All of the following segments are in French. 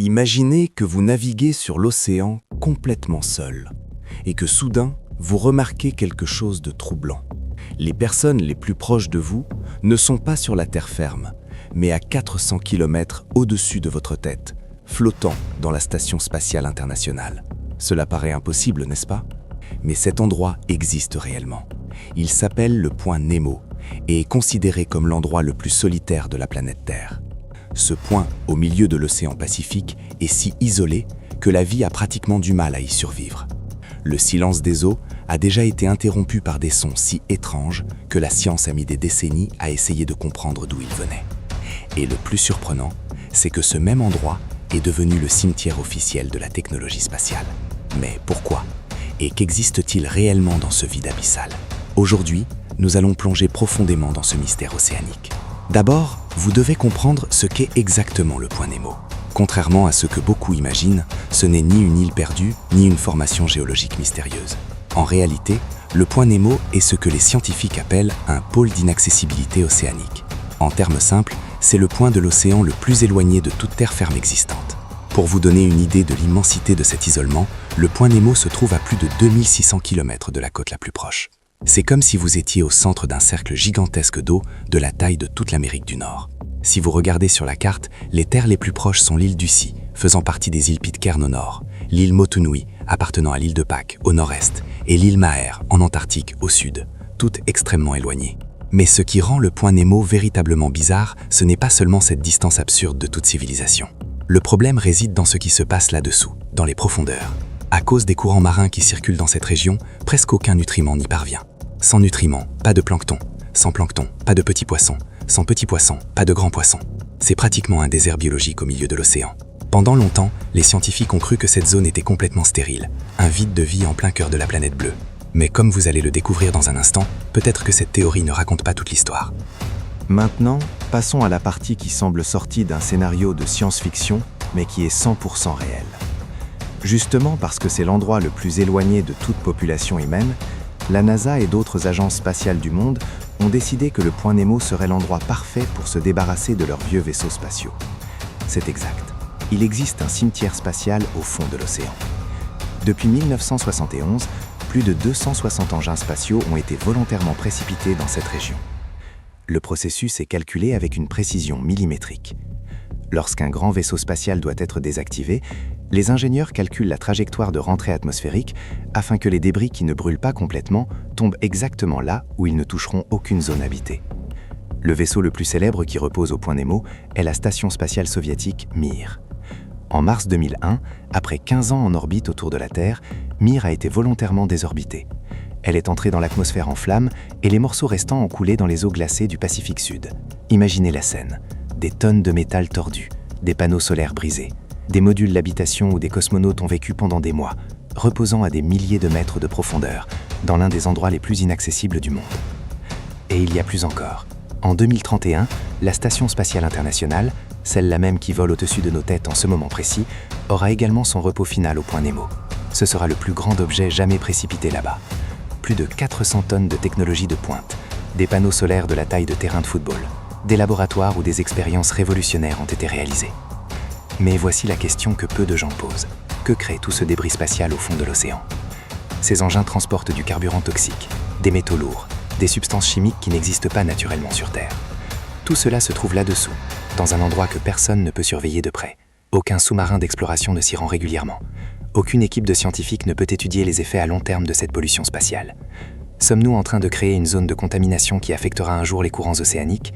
Imaginez que vous naviguez sur l'océan complètement seul et que soudain, vous remarquez quelque chose de troublant. Les personnes les plus proches de vous ne sont pas sur la terre ferme, mais à 400 km au-dessus de votre tête, flottant dans la Station spatiale internationale. Cela paraît impossible, n'est-ce pas? Mais cet endroit existe réellement. Il s'appelle le point Nemo et est considéré comme l'endroit le plus solitaire de la planète Terre. Ce point, au milieu de l'océan Pacifique, est si isolé que la vie a pratiquement du mal à y survivre. Le silence des eaux a déjà été interrompu par des sons si étranges que la science a mis des décennies à essayer de comprendre d'où ils venaient. Et le plus surprenant, c'est que ce même endroit est devenu le cimetière officiel de la technologie spatiale. Mais pourquoi? Et qu'existe-t-il réellement dans ce vide abyssal? Aujourd'hui, nous allons plonger profondément dans ce mystère océanique. D'abord, vous devez comprendre ce qu'est exactement le point Nemo. Contrairement à ce que beaucoup imaginent, ce n'est ni une île perdue, ni une formation géologique mystérieuse. En réalité, le point Nemo est ce que les scientifiques appellent un pôle d'inaccessibilité océanique. En termes simples, c'est le point de l'océan le plus éloigné de toute terre ferme existante. Pour vous donner une idée de l'immensité de cet isolement, le point Nemo se trouve à plus de 2600 km de la côte la plus proche. C'est comme si vous étiez au centre d'un cercle gigantesque d'eau de la taille de toute l'Amérique du Nord. Si vous regardez sur la carte, les terres les plus proches sont l'île Ducie, faisant partie des îles Pitcairn au nord, l'île Motunui, appartenant à l'île de Pâques au nord-est, et l'île Maher, en Antarctique, au sud, toutes extrêmement éloignées. Mais ce qui rend le point Nemo véritablement bizarre, ce n'est pas seulement cette distance absurde de toute civilisation. Le problème réside dans ce qui se passe là-dessous, dans les profondeurs. À cause des courants marins qui circulent dans cette région, presque aucun nutriment n'y parvient. Sans nutriments, pas de plancton. Sans plancton, pas de petits poissons. Sans petits poissons, pas de grands poissons. C'est pratiquement un désert biologique au milieu de l'océan. Pendant longtemps, les scientifiques ont cru que cette zone était complètement stérile, un vide de vie en plein cœur de la planète bleue. Mais comme vous allez le découvrir dans un instant, peut-être que cette théorie ne raconte pas toute l'histoire. Maintenant, passons à la partie qui semble sortie d'un scénario de science-fiction, mais qui est 100% réel. Justement parce que c'est l'endroit le plus éloigné de toute population humaine, la NASA et d'autres agences spatiales du monde ont décidé que le point Nemo serait l'endroit parfait pour se débarrasser de leurs vieux vaisseaux spatiaux. C'est exact. Il existe un cimetière spatial au fond de l'océan. Depuis 1971, plus de 260 engins spatiaux ont été volontairement précipités dans cette région. Le processus est calculé avec une précision millimétrique. Lorsqu'un grand vaisseau spatial doit être désactivé, les ingénieurs calculent la trajectoire de rentrée atmosphérique afin que les débris qui ne brûlent pas complètement tombent exactement là où ils ne toucheront aucune zone habitée. Le vaisseau le plus célèbre qui repose au point Nemo est la station spatiale soviétique Mir. En mars 2001, après 15 ans en orbite autour de la Terre, Mir a été volontairement désorbitée. Elle est entrée dans l'atmosphère en flammes et les morceaux restants ont coulé dans les eaux glacées du Pacifique Sud. Imaginez la scène. Des tonnes de métal tordu, des panneaux solaires brisés, des modules d'habitation où des cosmonautes ont vécu pendant des mois, reposant à des milliers de mètres de profondeur, dans l'un des endroits les plus inaccessibles du monde. Et il y a plus encore. En 2031, la Station spatiale internationale, celle-là même qui vole au-dessus de nos têtes en ce moment précis, aura également son repos final au point Nemo. Ce sera le plus grand objet jamais précipité là-bas. Plus de 400 tonnes de technologie de pointe, des panneaux solaires de la taille de terrains de football, des laboratoires où des expériences révolutionnaires ont été réalisées. Mais voici la question que peu de gens posent. Que crée tout ce débris spatial au fond de l'océan? Ces engins transportent du carburant toxique, des métaux lourds, des substances chimiques qui n'existent pas naturellement sur Terre. Tout cela se trouve là-dessous, dans un endroit que personne ne peut surveiller de près. Aucun sous-marin d'exploration ne s'y rend régulièrement. Aucune équipe de scientifiques ne peut étudier les effets à long terme de cette pollution spatiale. Sommes-nous en train de créer une zone de contamination qui affectera un jour les courants océaniques?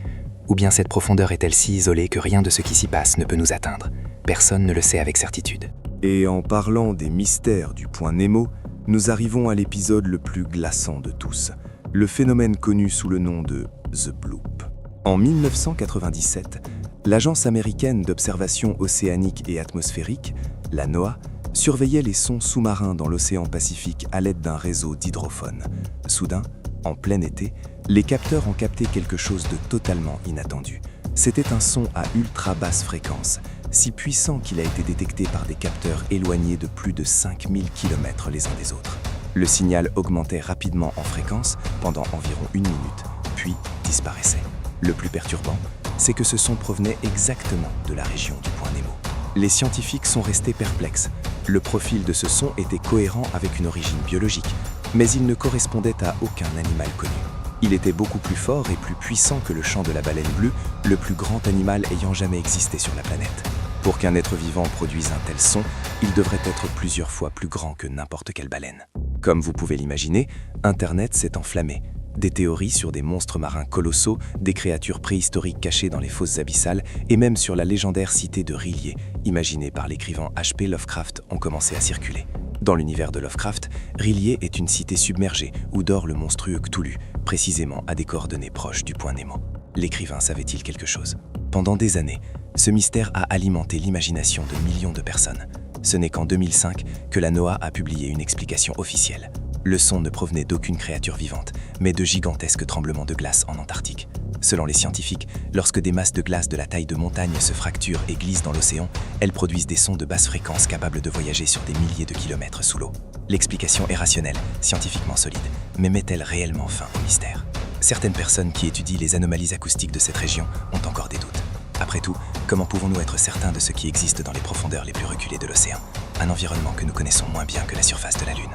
Ou bien cette profondeur est-elle si isolée que rien de ce qui s'y passe ne peut nous atteindre? Personne ne le sait avec certitude. Et en parlant des mystères du point Nemo, nous arrivons à l'épisode le plus glaçant de tous, le phénomène connu sous le nom de The Bloop. En 1997, l'Agence américaine d'observation océanique et atmosphérique, la NOAA, surveillait les sons sous-marins dans l'océan Pacifique à l'aide d'un réseau d'hydrophones. Soudain, en plein été, les capteurs ont capté quelque chose de totalement inattendu. C'était un son à ultra basse fréquence, si puissant qu'il a été détecté par des capteurs éloignés de plus de 5000 km les uns des autres. Le signal augmentait rapidement en fréquence pendant environ 1 minute, puis disparaissait. Le plus perturbant, c'est que ce son provenait exactement de la région du point Nemo. Les scientifiques sont restés perplexes. Le profil de ce son était cohérent avec une origine biologique, mais il ne correspondait à aucun animal connu. Il était beaucoup plus fort et plus puissant que le chant de la baleine bleue, le plus grand animal ayant jamais existé sur la planète. Pour qu'un être vivant produise un tel son, il devrait être plusieurs fois plus grand que n'importe quelle baleine. Comme vous pouvez l'imaginer, Internet s'est enflammé. Des théories sur des monstres marins colossaux, des créatures préhistoriques cachées dans les fosses abyssales et même sur la légendaire cité de R'lyeh, imaginée par l'écrivain H.P. Lovecraft, ont commencé à circuler. Dans l'univers de Lovecraft, R'lyeh est une cité submergée où dort le monstrueux Cthulhu, précisément à des coordonnées proches du point Nemo. L'écrivain savait-il quelque chose? Pendant des années, ce mystère a alimenté l'imagination de millions de personnes. Ce n'est qu'en 2005 que la NOAA a publié une explication officielle. Le son ne provenait d'aucune créature vivante, mais de gigantesques tremblements de glace en Antarctique. Selon les scientifiques, lorsque des masses de glace de la taille de montagnes se fracturent et glissent dans l'océan, elles produisent des sons de basse fréquence capables de voyager sur des milliers de kilomètres sous l'eau. L'explication est rationnelle, scientifiquement solide, mais met-elle réellement fin au mystère? Certaines personnes qui étudient les anomalies acoustiques de cette région ont encore des doutes. Après tout, comment pouvons-nous être certains de ce qui existe dans les profondeurs les plus reculées de l'océan, un environnement que nous connaissons moins bien que la surface de la Lune?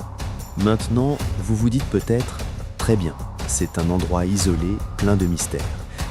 Maintenant, vous vous dites peut-être « Très bien, c'est un endroit isolé, plein de mystères.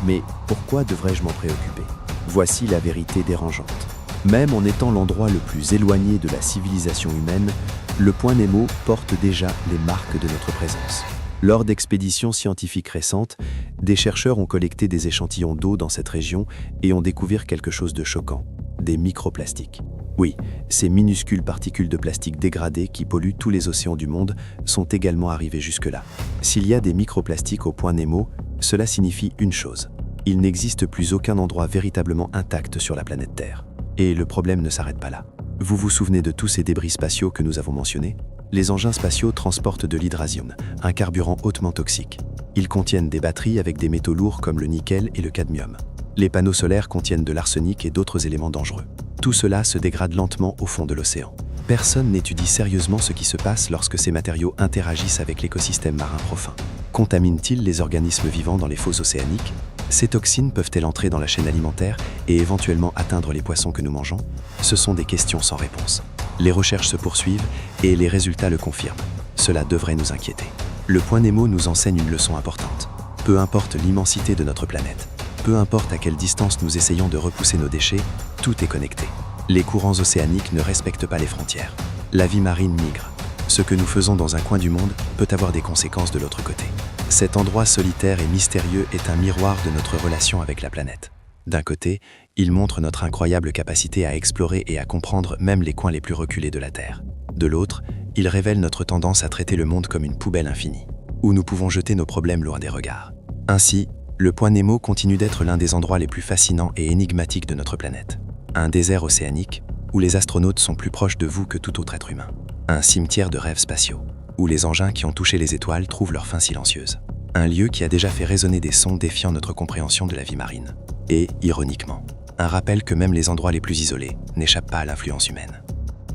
Mais pourquoi devrais-je m'en préoccuper ?» Voici la vérité dérangeante. Même en étant l'endroit le plus éloigné de la civilisation humaine, le point Nemo porte déjà les marques de notre présence. Lors d'expéditions scientifiques récentes, des chercheurs ont collecté des échantillons d'eau dans cette région et ont découvert quelque chose de choquant, des microplastiques. Oui, ces minuscules particules de plastique dégradées qui polluent tous les océans du monde sont également arrivées jusque-là. S'il y a des microplastiques au point Nemo, cela signifie une chose. Il n'existe plus aucun endroit véritablement intact sur la planète Terre. Et le problème ne s'arrête pas là. Vous vous souvenez de tous ces débris spatiaux que nous avons mentionnés? Les engins spatiaux transportent de l'hydrasium, un carburant hautement toxique. Ils contiennent des batteries avec des métaux lourds comme le nickel et le cadmium. Les panneaux solaires contiennent de l'arsenic et d'autres éléments dangereux. Tout cela se dégrade lentement au fond de l'océan. Personne n'étudie sérieusement ce qui se passe lorsque ces matériaux interagissent avec l'écosystème marin profond. Contaminent-ils les organismes vivants dans les fosses océaniques? Ces toxines peuvent-elles entrer dans la chaîne alimentaire et éventuellement atteindre les poissons que nous mangeons? Ce sont des questions sans réponse. Les recherches se poursuivent et les résultats le confirment. Cela devrait nous inquiéter. Le point Nemo nous enseigne une leçon importante. Peu importe l'immensité de notre planète, peu importe à quelle distance nous essayons de repousser nos déchets, tout est connecté. Les courants océaniques ne respectent pas les frontières. La vie marine migre. Ce que nous faisons dans un coin du monde peut avoir des conséquences de l'autre côté. Cet endroit solitaire et mystérieux est un miroir de notre relation avec la planète. D'un côté, il montre notre incroyable capacité à explorer et à comprendre même les coins les plus reculés de la Terre. De l'autre, il révèle notre tendance à traiter le monde comme une poubelle infinie, où nous pouvons jeter nos problèmes loin des regards. Ainsi, le point Nemo continue d'être l'un des endroits les plus fascinants et énigmatiques de notre planète. Un désert océanique, où les astronautes sont plus proches de vous que tout autre être humain. Un cimetière de rêves spatiaux, où les engins qui ont touché les étoiles trouvent leur fin silencieuse. Un lieu qui a déjà fait résonner des sons défiant notre compréhension de la vie marine. Et, ironiquement, un rappel que même les endroits les plus isolés n'échappent pas à l'influence humaine.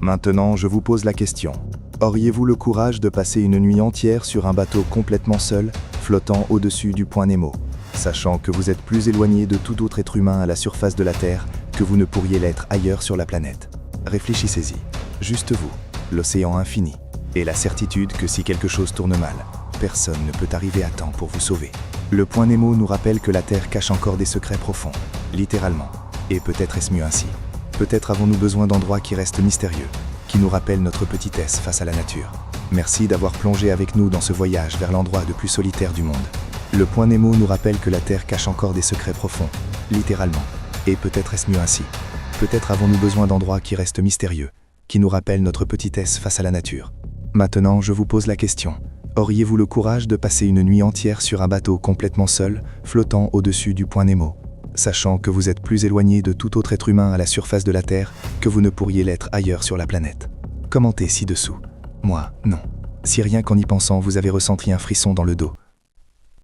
Maintenant, je vous pose la question. Auriez-vous le courage de passer une nuit entière sur un bateau complètement seul, flottant au-dessus du point Nemo, sachant que vous êtes plus éloigné de tout autre être humain à la surface de la Terre que vous ne pourriez l'être ailleurs sur la planète? Réfléchissez-y. Juste vous, l'océan infini, et la certitude que si quelque chose tourne mal, personne ne peut arriver à temps pour vous sauver. Le point Nemo nous rappelle que la Terre cache encore des secrets profonds, littéralement. Et peut-être est-ce mieux ainsi. Peut-être avons-nous besoin d'endroits qui restent mystérieux, qui nous rappellent notre petitesse face à la nature. Merci d'avoir plongé avec nous dans ce voyage vers l'endroit le plus solitaire du monde. Le point Nemo nous rappelle que la Terre cache encore des secrets profonds, littéralement. Et peut-être est-ce mieux ainsi. Peut-être avons-nous besoin d'endroits qui restent mystérieux, qui nous rappellent notre petitesse face à la nature. Maintenant, je vous pose la question. Auriez-vous le courage de passer une nuit entière sur un bateau complètement seul, flottant au-dessus du point Nemo, sachant que vous êtes plus éloigné de tout autre être humain à la surface de la Terre que vous ne pourriez l'être ailleurs sur la planète? Commentez ci-dessous. Moi, non. Si rien qu'en y pensant vous avez ressenti un frisson dans le dos,